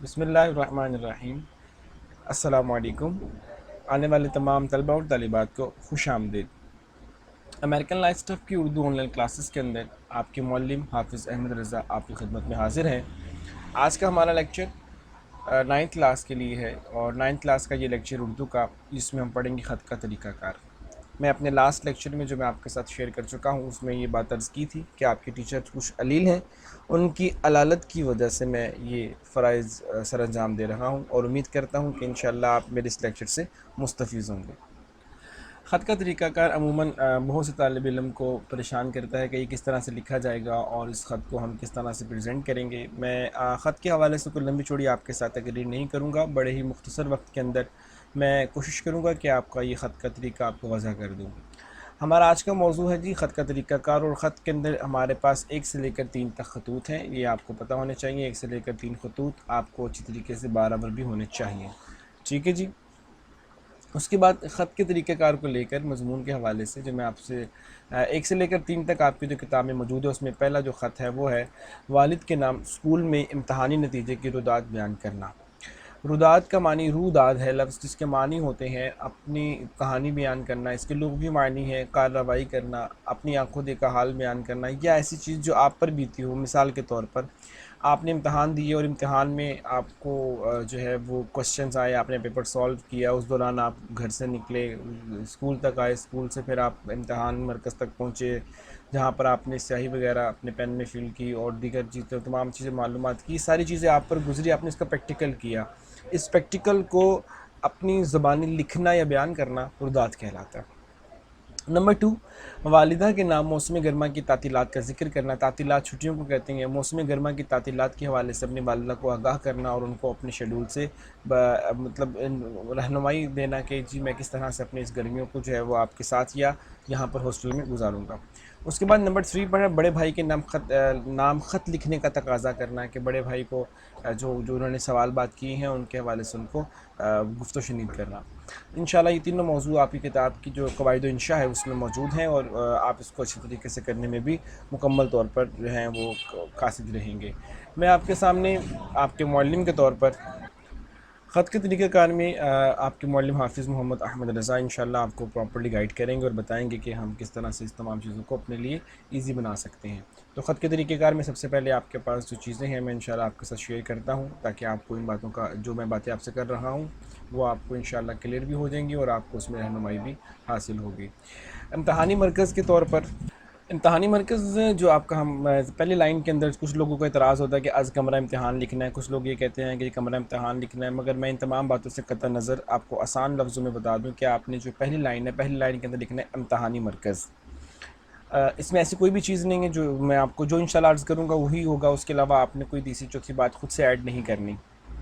بسم اللہ الرحمن الرحیم۔ السلام علیکم۔ آنے والے تمام طلبہ اور طالبات کو خوش آمدید۔ امریکن لائف سٹف کی اردو آن لائن کلاسز کے اندر آپ کے معلم حافظ احمد رضا آپ کی خدمت میں حاضر ہیں۔ آج کا ہمارا لیکچر نائنتھ کلاس کے لیے ہے، اور نائنتھ کلاس کا یہ لیکچر اردو کا، جس میں ہم پڑھیں گے خط کا طریقہ کار۔ میں اپنے لاسٹ لیکچر میں جو میں آپ کے ساتھ شیئر کر چکا ہوں، اس میں یہ بات عرض کی تھی کہ آپ کے ٹیچر کچھ علیل ہیں، ان کی علالت کی وجہ سے میں یہ فرائض سر انجام دے رہا ہوں، اور امید کرتا ہوں کہ انشاءاللہ آپ میرے اس لیکچر سے مستفیض ہوں گے۔ خط کا طریقہ کار عموماً بہت سے طالب علم کو پریشان کرتا ہے کہ یہ کس طرح سے لکھا جائے گا اور اس خط کو ہم کس طرح سے پریزنٹ کریں گے۔ میں خط کے حوالے سے کوئی لمبی چوڑی آپ کے ساتھ تقریر نہیں کروں گا، بڑے ہی مختصر وقت کے اندر میں کوشش کروں گا کہ آپ کا یہ خط کا طریقہ آپ کو واضح کر دوں۔ ہمارا آج کا موضوع ہے جی خط کا طریقہ کار، اور خط کے اندر ہمارے پاس 1 سے لے کر 3 تک خطوط ہیں، یہ آپ کو پتہ ہونے چاہیے۔ 1 سے لے کر 3 خطوط آپ کو اچھی طریقے سے برابر بھی ہونے چاہیے، ٹھیک ہے جی۔ اس کے بعد خط کے طریقہ کار کو لے کر مضمون کے حوالے سے جو میں آپ سے 1 سے لے کر 3 تک آپ کی جو کتاب میں موجود ہے، اس میں پہلا جو خط ہے وہ ہے والد کے نام اسکول میں امتحانی نتیجے کی رودات بیان کرنا۔ رودات کا معنی روداد ہے لفظ، جس کے معنی ہوتے ہیں اپنی کہانی بیان کرنا۔ اس کے لغوی معنی ہے کارروائی کرنا، اپنی آنکھوں دیکھا حال بیان کرنا، یا ایسی چیز جو آپ پر بیتی ہو۔ مثال کے طور پر آپ نے امتحان دیے اور امتحان میں آپ کو جو ہے وہ کوسچنز آئے، آپ نے پیپر سولو کیا، اس دوران آپ گھر سے نکلے، اسکول تک آئے، اسکول سے پھر آپ امتحان مرکز تک پہنچے، جہاں پر آپ نے سیاہی وغیرہ اپنے پین میں فل کی اور دیگر چیزیں، تمام چیزیں معلومات کی، ساری چیزیں آپ پر گزری، آپ نے اس کا پریکٹیکل کیا۔ اس پریکٹیکل کو اپنی زبانی لکھنا یا بیان کرنا رودات کہلاتا ہے۔ نمبر 2، والدہ کے نام موسم گرما کی تعطیلات کا ذکر کرنا۔ تعطیلات چھٹیوں کو کہتے ہیں۔ موسم گرما کی تعطیلات کے حوالے سے اپنی والدہ کو آگاہ کرنا اور ان کو اپنے شیڈول سے مطلب رہنمائی دینا کہ جی میں کس طرح سے اپنے اس گرمیوں کو جو ہے وہ آپ کے ساتھ یا یہاں پر ہاسٹل میں گزاروں گا۔ اس کے بعد نمبر 3 پر بڑے بھائی کے نام خط لکھنے کا تقاضا کرنا، کہ بڑے بھائی کو جو انہوں نے سوال بات کیے ہیں ان کے حوالے سے ان کو گفت و شنید کرنا۔ انشاءاللہ یہ تینوں موضوع آپ کی کتاب کی جو قواعد و انشاء ہے اس میں موجود ہیں، اور آپ اس کو اچھی طریقے سے کرنے میں بھی مکمل طور پر جو ہیں وہ قاصد رہیں گے۔ میں آپ کے سامنے آپ کے معلم کے طور پر خط کے طریقہ کار میں آپ کے معلم حافظ محمد احمد رضا انشاءاللہ آپ کو پراپرلی گائیڈ کریں گے اور بتائیں گے کہ ہم کس طرح سے اس تمام چیزوں کو اپنے لیے ایزی بنا سکتے ہیں۔ تو خط کے طریقہ کار میں سب سے پہلے آپ کے پاس جو چیزیں ہیں میں انشاءاللہ آپ کے ساتھ شیئر کرتا ہوں، تاکہ آپ کو ان باتوں کا جو میں باتیں آپ سے کر رہا ہوں وہ آپ کو انشاءاللہ کلیئر بھی ہو جائیں گی اور آپ کو اس میں رہنمائی بھی حاصل ہوگی۔ امتحانی مرکز کے طور پر، امتحانی مرکز جو آپ کا، ہم پہلی لائن کے اندر کچھ لوگوں کو اعتراض ہوتا ہے کہ از کمرہ امتحان لکھنا ہے، کچھ لوگ یہ کہتے ہیں کہ یہ کمرہ امتحان لکھنا ہے، مگر میں ان تمام باتوں سے قطع نظر آپ کو آسان لفظوں میں بتا دوں کہ آپ نے جو پہلی لائن ہے، پہلی لائن کے اندر لکھنا ہے امتحانی مرکز۔ اس میں ایسی کوئی بھی چیز نہیں ہے، جو میں آپ کو جو انشاءاللہ عرض کروں گا وہی ہوگا، اس کے علاوہ آپ نے کوئی تیسری چوتھی بات خود سے ایڈ نہیں کرنی۔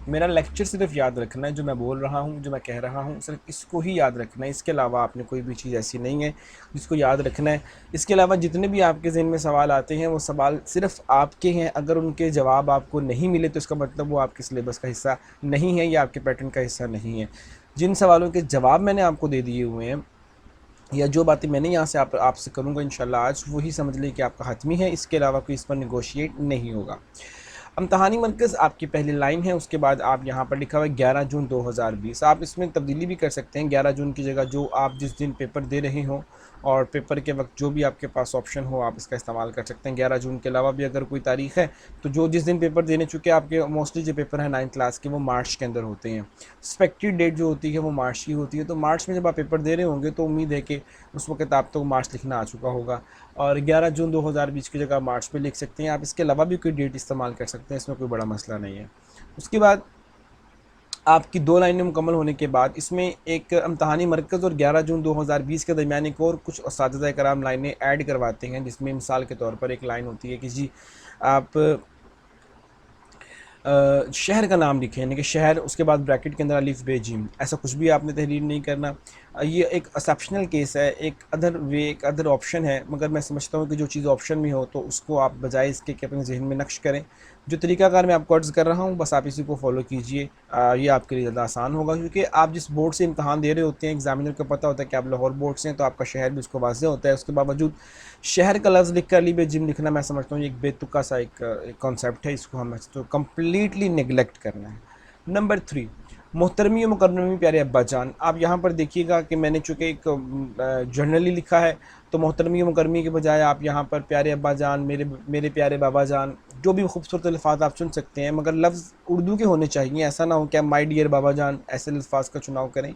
میرا لیکچر صرف یاد رکھنا ہے، جو میں بول رہا ہوں، جو میں کہہ رہا ہوں، صرف اس کو ہی یاد رکھنا ہے، اس کے علاوہ آپ نے کوئی بھی چیز ایسی نہیں ہے جس کو یاد رکھنا ہے۔ اس کے علاوہ جتنے بھی آپ کے ذہن میں سوال آتے ہیں وہ سوال صرف آپ کے ہیں، اگر ان کے جواب آپ کو نہیں ملے تو اس کا مطلب وہ آپ کے سلیبس کا حصہ نہیں ہے یا آپ کے پیٹرن کا حصہ نہیں ہے۔ جن سوالوں کے جواب میں نے آپ کو دے دیے ہوئے ہیں، یا جو باتیں میں نے یہاں سے آپ سے کروں گا انشاءاللہ آج، وہی سمجھ لیں کہ آپ کا حتمی ہے، اس کے علاوہ کوئی اس پر نیگوشیٹ نہیں ہوگا۔ امتحانی مرکز آپ کی پہلی لائن ہے، اس کے بعد آپ یہاں پر لکھا ہوا ہے 11 جون 2020۔ آپ اس میں تبدیلی بھی کر سکتے ہیں، 11 جون کی جگہ جو آپ جس دن پیپر دے رہے ہوں اور پیپر کے وقت جو بھی آپ کے پاس آپشن ہو آپ اس کا استعمال کر سکتے ہیں۔ 11 جون کے علاوہ بھی اگر کوئی تاریخ ہے تو جو جس دن پیپر دینے چکے آپ کے موسٹلی جو پیپر ہیں 9 کلاس کے وہ مارچ کے اندر ہوتے ہیں، ایکسپیکٹڈ ڈیٹ جو ہوتی ہے وہ مارچ کی ہوتی ہے، تو مارچ میں جب آپ پیپر دے رہے ہوں گے تو امید ہے کہ اس وقت آپ تو مارچ لکھنا آ چکا ہوگا، اور 11 جون 2020 کی جگہ مارچ پہ لکھ سکتے ہیں آپ۔ اس کے علاوہ بھی کوئی ڈیٹ استعمال کر سکتے ہیں، اس میں کوئی بڑا مسئلہ نہیں ہے۔ اس کے بعد آپ کی 2 لائنیں مکمل ہونے کے بعد اس میں ایک امتحانی مرکز اور 11 جون 2020 کے درمیان ایک اور کچھ اساتذہ کرام لائنیں ایڈ کرواتے ہیں، جس میں مثال کے طور پر ایک لائن ہوتی ہے کہ جی آپ شہر کا نام لکھیں، یعنی کہ شہر، اس کے بعد بریکٹ کے اندر الف ب جیم، ایسا کچھ بھی آپ نے تحریر نہیں کرنا۔ یہ ایک ایکسیپشنل کیس ہے، ایک ادر وے، ایک ادر آپشن ہے، مگر میں سمجھتا ہوں کہ جو چیز آپشن میں ہو تو اس کو آپ بجائے اس کے کہ اپنے ذہن میں نقش کریں۔ جو طریقہ کار میں آپ کو عرض کر رہا ہوں بس آپ اسی کو فالو کیجئے، یہ آپ کے لیے زیادہ آسان ہوگا، کیونکہ آپ جس بورڈ سے امتحان دے رہے ہوتے ہیں ایگزامینر کو پتہ ہوتا ہے کہ آپ لاہور بورڈ سے ہیں، تو آپ کا شہر بھی اس کو واضح ہوتا ہے۔ اس کے باوجود شہر کا لفظ لکھ کر الف ب جیم لکھنا میں سمجھتا ہوں یہ ایک بے تکا سا ایک کانسیپٹ ہے، اس کو ہم تو کمپلیٹلی نگلیکٹ کرنا ہے. نمبر 3، محترمی و مکرمی پیارے ابا جان. آپ یہاں پر دیکھیے گا کہ میں نے چونکہ ایک جنرلی لکھا ہے، تو محترمی و مکرمی کے بجائے آپ یہاں پر پیارے ابا جان، میرے پیارے بابا جان، جو بھی خوبصورت الفاظ آپ چن سکتے ہیں، مگر لفظ اردو کے ہونے چاہیے. ایسا نہ ہو کہ مائی ڈیئر بابا جان ایسے الفاظ کا چناؤ کریں.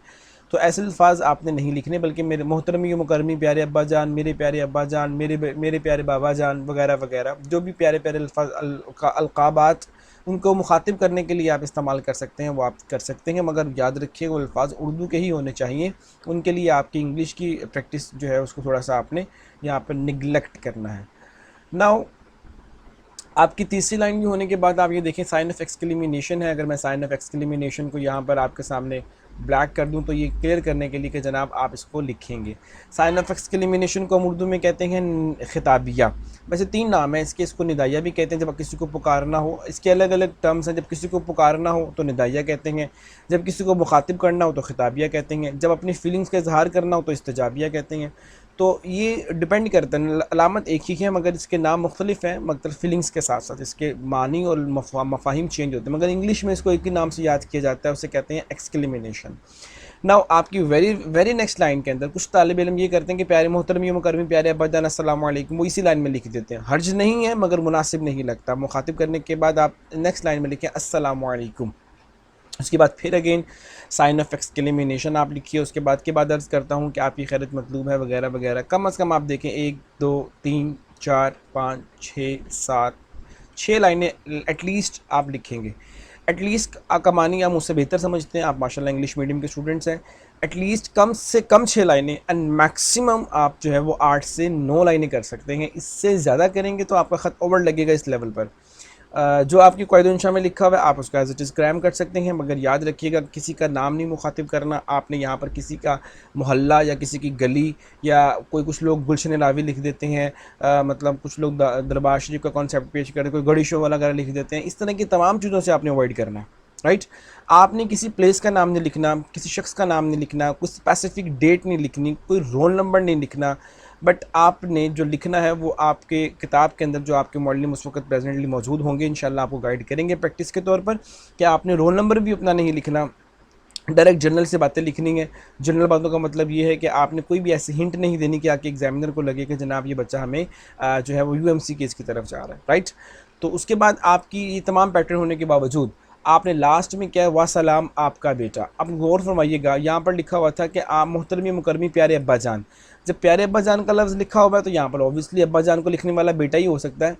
تو ایسے الفاظ آپ نے نہیں لکھنے، بلکہ میرے محترمی و مکرمی پیارے ابا جان، میرے پیارے ابا جان، میرے پیارے بابا جان وغیرہ وغیرہ، جو بھی پیارے پیارے الفاظ القابات ان کو مخاطب کرنے کے لیے آپ استعمال کر سکتے ہیں وہ آپ کر سکتے ہیں، مگر یاد رکھیے وہ الفاظ اردو کے ہی ہونے چاہیے. ان کے لیے آپ کی انگلش کی پریکٹس جو ہے اس کو تھوڑا سا آپ نے یہاں پر نگلیکٹ کرنا ہے. ناؤ آپ کی تیسری لائن بھی ہونے کے بعد آپ یہ دیکھیں سائن آف ایکسکلیمینیشن ہے. اگر میں سائن آف ایکسکلیمینیشن کو یہاں پر آپ کے سامنے بلیک کر دوں تو یہ کلیئر کرنے کے لیے کہ جناب آپ اس کو لکھیں گے. سائن آف ایکسکلیمینیشن کو ہم اردو میں کہتے ہیں خطابیہ. ویسے 3 نام ہیں اس کے. اس کو ندائیہ بھی کہتے ہیں جب کسی کو پکارنا ہو. اس کے الگ الگ ٹرمز ہیں. جب کسی کو پکارنا ہو تو ندائیہ کہتے ہیں، جب کسی کو مخاطب کرنا ہو تو خطابیہ کہتے ہیں، جب اپنی فیلنگز کا اظہار کرنا ہو تو استجابیہ کہتے ہیں. تو یہ ڈپینڈ کرتا ہے، علامت ایک ہی ہے مگر اس کے نام مختلف ہیں، مگر فیلنگز کے ساتھ ساتھ اس کے معنی اور مفاہیم چینج ہوتے ہیں. مگر انگلش میں اس کو ایک ہی نام سے یاد کیا جاتا ہے، اسے کہتے ہیں ایکسکلیمینیشن. ناؤ آپ کی ویری نیکسٹ لائن کے اندر کچھ طالب علم یہ کرتے ہیں کہ پیارے محترمی و مکرمی پیارے ابا جان السلام علیکم، وہ اسی لائن میں لکھ دیتے ہیں. حرج نہیں ہے مگر مناسب نہیں لگتا. مخاطب کرنے کے بعد آپ نیکسٹ لائن میں لکھیں السلام علیکم. اس کے بعد پھر اگین سائن آف ایکسکلیمینیشن آپ لکھیے. اس کے بعد عرض کرتا ہوں کہ آپ کی خیرت مطلوب ہے وغیرہ وغیرہ. کم از کم آپ دیکھیں 1 2 3 4 5 6 7 6 لائنیں ایٹ لیسٹ آپ لکھیں گے. ایٹ لیسٹ کا معنی آپ مجھ سے بہتر سمجھتے ہیں، آپ ماشاء اللہ انگلش میڈیم کے اسٹوڈنٹس ہیں. ایٹ لیسٹ کم سے کم 6 لائنیں اینڈ میکسیمم آپ جو ہے وہ 8 سے 9 لائنیں کر سکتے ہیں. اس سے زیادہ کریں گے تو آپ کا خط اوور لگے گا اس لیول پر. جو آپ کی قواعد انشاء میں لکھا ہوا ہے آپ اس کا ایز اٹ از کریم کر سکتے ہیں، مگر یاد رکھیے گا کسی کا نام نہیں مخاطب کرنا. آپ نے یہاں پر کسی کا محلہ یا کسی کی گلی یا کچھ لوگ گلشن راوی لکھ دیتے ہیں، مطلب کچھ لوگ دربار شریف کا کانسیپٹ پیش کرتے ہیں، کوئی گڑی شو وغیرہ لکھ دیتے ہیں. اس طرح کی تمام چیزوں سے آپ نے اوائڈ کرنا ہے. رائٹ، آپ نے کسی پلیس کا نام نہیں لکھنا، کسی شخص کا نام نہیں لکھنا، کوئی اسپیسیفک ڈیٹ نہیں لکھنی، کوئی رول نمبر نہیں لکھنا. بٹ آپ نے جو لکھنا ہے وہ آپ کے کتاب کے اندر جو آپ کے معلم اس وقت پریزنٹلی موجود ہوں گے انشاءاللہ آپ کو گائیڈ کریں گے پریکٹس کے طور پر، کہ آپ نے رول نمبر بھی اپنا نہیں لکھنا. ڈائریکٹ جنرل سے باتیں لکھنی ہیں. جنرل باتوں کا مطلب یہ ہے کہ آپ نے کوئی بھی ایسی ہنٹ نہیں دینی کہ آپ کے ایگزامینر کو لگے کہ جناب یہ بچہ ہمیں جو ہے وہ یو ایم سی کیس کی طرف جا رہا ہے. رائٹ، تو اس کے بعد آپ کی یہ تمام پیٹرن ہونے کے باوجود آپ نے لاسٹ میں کیا ہے وسلام آپ کا بیٹا. اب غور فرمائیے گا یہاں پر لکھا ہوا تھا کہ آپ محترمی مکرمی پیارے ابا جان. جب پیارے ابا جان کا لفظ لکھا ہوا ہے تو یہاں پر اوبویسلی ابا جان کو لکھنے والا بیٹا ہی ہو سکتا ہے،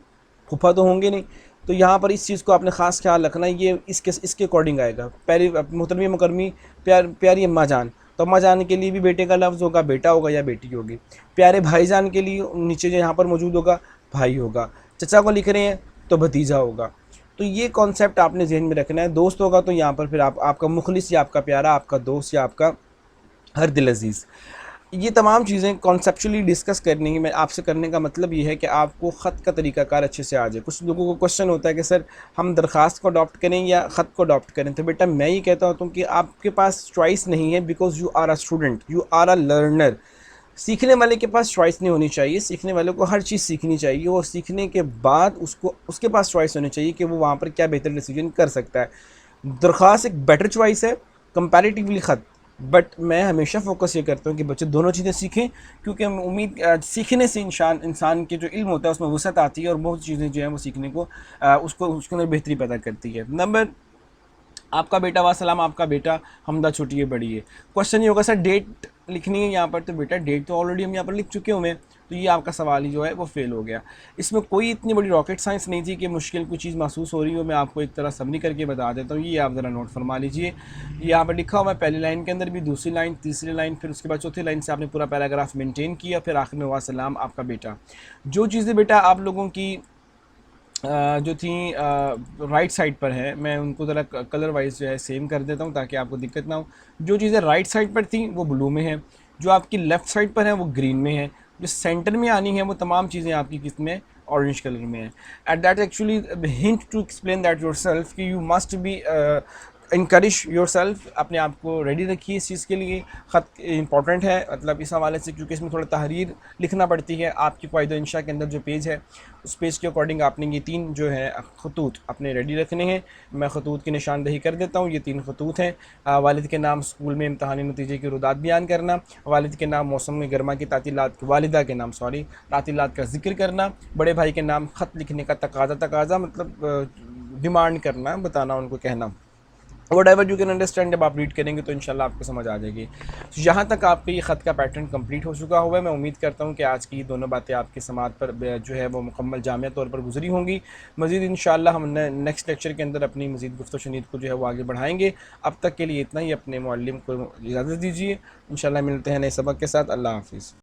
پھوپھا تو ہوں گے نہیں. تو یہاں پر اس چیز کو آپ نے خاص خیال رکھنا ہے، یہ اس کے اکارڈنگ آئے گا. محترمی مکرمی پیاری اماں جان، تو اماں جان کے لیے بھی بیٹے کا لفظ ہوگا، بیٹا ہوگا یا بیٹی ہوگی. پیارے بھائی جان کے لیے نیچے جو یہاں پر موجود ہوگا بھائی ہوگا. چچا کو لکھ رہے ہیں تو بھتیجا ہوگا. تو یہ کانسیپٹ آپ نے ذہن میں رکھنا ہے. دوست ہوگا تو یہاں پر پھر آپ کا مخلص یا آپ کا پیارا، آپ کا دوست یا آپ کا ہر دل عزیز. یہ تمام چیزیں کانسیپچولی ڈسکس کرنی ہے. میں آپ سے کرنے کا مطلب یہ ہے کہ آپ کو خط کا طریقہ کار اچھے سے آ جائے. کچھ لوگوں کو کوشچن ہوتا ہے کہ سر ہم درخواست کو اڈاپٹ کریں یا خط کو اڈاپٹ کریں. تو بیٹا میں یہ کہتا ہوں کہ آپ کے پاس چوائس نہیں ہے، because you are a student, you are a learner. سیکھنے والے کے پاس چوائس نہیں ہونی چاہیے. سیکھنے والے کو ہر چیز سیکھنی چاہیے، اور سیکھنے کے بعد اس کے پاس چوائس ہونی چاہیے کہ وہ وہاں پر کیا بہتر ڈیسیجن کر سکتا ہے. درخواست ایک بیٹر چوائس ہے کمپیریٹیولی خط. بٹ میں ہمیشہ فوکس یہ کرتا ہوں کہ بچے دونوں چیزیں سیکھیں، کیونکہ امید سیکھنے سے انسان کے جو علم ہوتا ہے اس میں وسعت آتی ہے، اور بہت چیزیں جو ہیں وہ سیکھنے کو اس کے اندر بہتری پیدا کرتی ہے. نمبر آپ کا بیٹا وسلام آپ کا بیٹا حمدہ چھوٹی ہے بڑی ہے. کوشچن یہ ہوگا سر ڈیٹ لکھنی ہے یہاں پر. تو بیٹا ڈیٹ تو آلریڈی ہم یہاں پر لکھ چکے ہوئے ہیں، تو یہ آپ کا سوال ہی جو ہے وہ فیل ہو گیا. اس میں کوئی اتنی بڑی راکٹ سائنس نہیں تھی کہ مشکل کوئی چیز محسوس ہو رہی ہو. میں آپ کو ایک طرح سمری کر کے بتا دیتا ہوں، یہ آپ ذرا نوٹ فرما لیجئے. یہ یہاں پر لکھا ہوا ہے پہلی لائن کے اندر بھی، دوسری لائن، تیسری لائن، پھر اس کے بعد چوتھی لائن سے آپ نے پورا پیراگراف مینٹین کیا، پھر آخر میں وسلام آپ کا بیٹا. جو چیزیں بیٹا آپ لوگوں کی جو تھیں رائٹ سائڈ پر ہے، میں ان کو ذرا کلر وائز جو ہے سیم کر دیتا ہوں تاکہ آپ کو دقت نہ ہو. جو چیزیں رائٹ سائڈ پر تھیں وہ بلو میں ہیں، جو آپ کی لیفٹ سائڈ پر ہیں وہ گرین میں ہیں، جو سینٹر میں آنی ہیں وہ تمام چیزیں آپ کی کس میں اورنج کلر میں ہیں. And that actually hint to explain that yourself کہ you must be encourage yourself, اپنے آپ کو ریڈی رکھیے اس چیز کے لیے. خط امپورٹنٹ ہے مطلب اس حوالے سے کیونکہ اس میں تھوڑا تحریر لکھنا پڑتی ہے. آپ کی قواعد و انشاء کے اندر جو پیج ہے اس پیج کے اکارڈنگ آپ نے یہ 3 جو ہے خطوط اپنے ریڈی رکھنے ہیں. میں خطوط کی نشاندہی کر دیتا ہوں. یہ 3 خطوط ہیں. والد کے نام اسکول میں امتحانی نتیجے کی رودات بیان کرنا، والد کے نام موسم گرما کی تعطیلات، والدہ کے نام تعطیلات کا ذکر کرنا، بڑے بھائی کے نام خط لکھنے کا تقاضا مطلب ڈیمانڈ کرنا، بتانا، ان کو کہنا. What ever you can understand. جب آپ ریڈ کریں گے تو انشاءاللہ آپ کو سمجھ آ جائے گی. یہاں تک آپ کا یہ خط کا پیٹرن کمپلیٹ ہو چکا ہوا ہے. میں امید کرتا ہوں کہ آج کی دونوں باتیں آپ کی سماعت پر جو ہے وہ مکمل جامع طور پر گزری ہوں گی. مزید انشاءاللہ ہم نیکسٹ لیکچر کے اندر اپنی مزید گفت و شنید کو جو ہے وہ آگے بڑھائیں گے. اب تک کے لیے اتنا ہی. اپنے معلم کو اجازت دیجیے. انشاءاللہ ملتے ہیں نئے سبق کے ساتھ. اللہ حافظ.